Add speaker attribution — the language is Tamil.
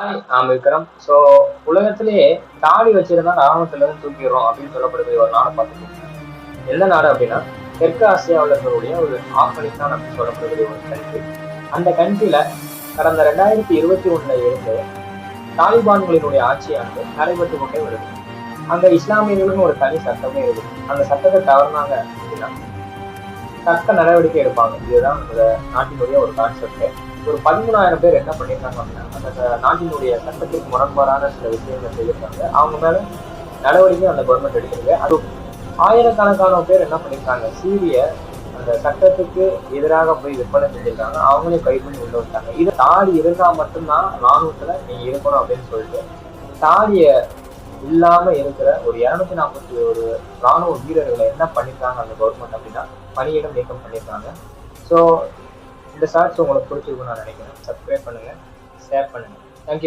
Speaker 1: விக்ரம். ஸோ உலகத்திலேயே தாடி வச்சிருந்தா ராணுவத்துல இருந்து தூக்கிடுறோம் அப்படின்னு சொல்லப்படுகிற ஒரு நாடை பார்த்துக்கோங்க. எந்த நாடு அப்படின்னா தெற்கு ஆசியாவில் இருக்கக்கூடிய ஒரு ஆப்கானிஸ்தான் அப்படின்னு சொல்லப்படுகிற ஒரு கண்ட்ரி. அந்த கண்ட்ரில கடந்த 2021 இருந்து தாலிபான்களினுடைய ஆட்சியானது நடைபெற்று கொண்டே வருது. அங்க இஸ்லாமியர்களுக்கும் ஒரு தனி சட்டமே இருக்குது. அந்த சட்டத்தை தவறுனாங்க அப்படின்னா தக்க நடவடிக்கை எடுப்பாங்க. இதுதான் அந்த நாட்டினுடைய ஒரு கான்செப்ட். ஒரு 13,000 பேர் என்ன பண்ணியிருக்காங்க அப்படின்னா அந்த நாட்டினுடைய சட்டத்திற்கு முரண்பாடான சில விஷயங்களை செய்திருக்காங்க. அவங்க மேல நடவடிக்கை அந்த கவர்மெண்ட் எடுக்கிறது. அது ஆயிரக்கணக்கான பேர் என்ன பண்ணியிருக்காங்க, சீரிய அந்த சட்டத்துக்கு எதிராக போய் விற்பனை செஞ்சிருக்காங்க. அவங்களே கைது பண்ணி உள்ள வச்சாங்க. இது தாடி இருந்தா மட்டும்தான் ராணுவத்துல நீங்க இருக்கணும் அப்படின்னு சொல்லிட்டு தாடிய இல்லாம இருக்கிற ஒரு 241 ராணுவ வீரர்களை என்ன பண்ணிருக்காங்க அந்த கவர்மெண்ட் அப்படின்னா பணியிடம் நீக்கம் பண்ணியிருக்காங்க. ஸோ இந்த ஷார்ட்ஸ் உங்களுக்கு பிடிச்சிருக்குன்னு நான் நினைக்கிறேன். சப்ஸ்கிரைப் பண்ணுங்க, ஷேர் பண்ணுங்க.